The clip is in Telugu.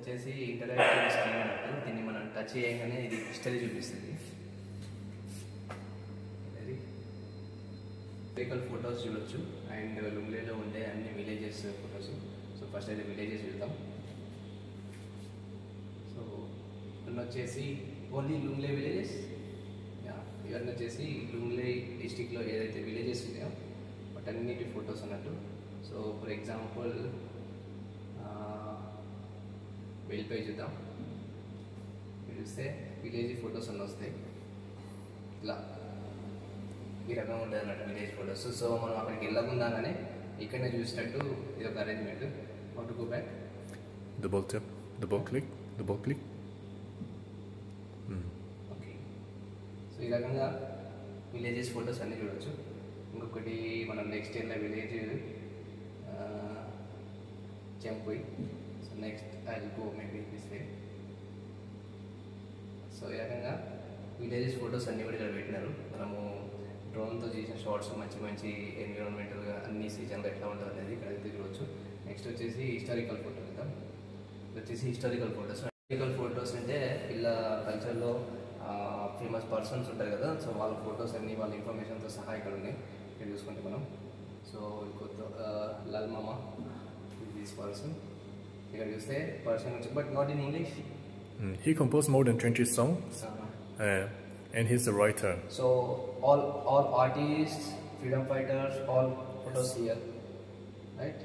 వచ్చేసి ఇంటరాక్టివ్ స్క్రీన్ అన్నట్టు. దీన్ని మనం టచ్ చేయగానే ఇది హిస్టరీ చూపిస్తుంది. హిస్టారికల్ ఫొటోస్ చూడొచ్చు అండ్ లుంగ్లేలో ఉండే అన్ని విలేజెస్ ఫొటోస్. సో ఫస్ట్ అయితే విలేజెస్ చూద్దాం. సో ఇవన్నీ వచ్చేసి ఓన్లీ లుంగ్లే విలేజెస్. ఇవన్నీ వచ్చేసి లుంగ్లే డిస్టిక్లో ఏదైతే విలేజెస్ ఉన్నాయో వాటన్నిటి ఫొటోస్ అన్నట్టు. సో ఫర్ ఎగ్జాంపుల్ వెళ్ళిపోయి చూద్దాం. చూస్తే విలేజ్ ఫొటోస్ అన్నీ వస్తాయి. ఇలా ఈ రకంగా ఉంటుంది అన్నట్టు విలేజ్ ఫొటోస్. సో మనం అక్కడికి వెళ్ళకుండానే ఇక్కడనే చూసినట్టు ఇది ఒక arrangement. How to go back? Double tap, double click. Okay. So ఈ రకంగా విలేజెస్ ఫొటోస్ అన్నీ చూడవచ్చు. ఇంకొకటి మనం నెక్స్ట్ వెళ్ళిన village Chempui. So next I will go maybe this way. సో ఈ రకంగా విలేజెస్ ఫొటోస్ అన్నీ కూడా ఇక్కడ పెట్టినారు. మనము డ్రోన్తో చేసిన షార్ట్స్ మంచి మంచి ఎన్విరాన్మెంటల్గా అన్ని సీజన్లో ఎట్లా ఉంటుంది అనేది ఇక్కడ అయితే చూడవచ్చు. నెక్స్ట్ వచ్చేసి హిస్టారికల్ ఫోటోస్ కదా. వచ్చేసి హిస్టారికల్ ఫొటోస్ అంటే వీళ్ళ కల్చర్లో ఫేమస్ పర్సన్స్ ఉంటారు కదా. సో వాళ్ళ ఫొటోస్ అన్ని వాళ్ళ ఇన్ఫర్మేషన్తో సహా ఇక్కడ ఉన్నాయి. ఇక్కడ చూసుకుంటే మనం సో కొత్త లాల్ మామ దిస్ పర్సన్. ఇక్కడ చూస్తే పర్సన్ వచ్చి but not in English. He composed more than 20 songs. And he's a writer. So all artists, freedom fighters, all photos here, right?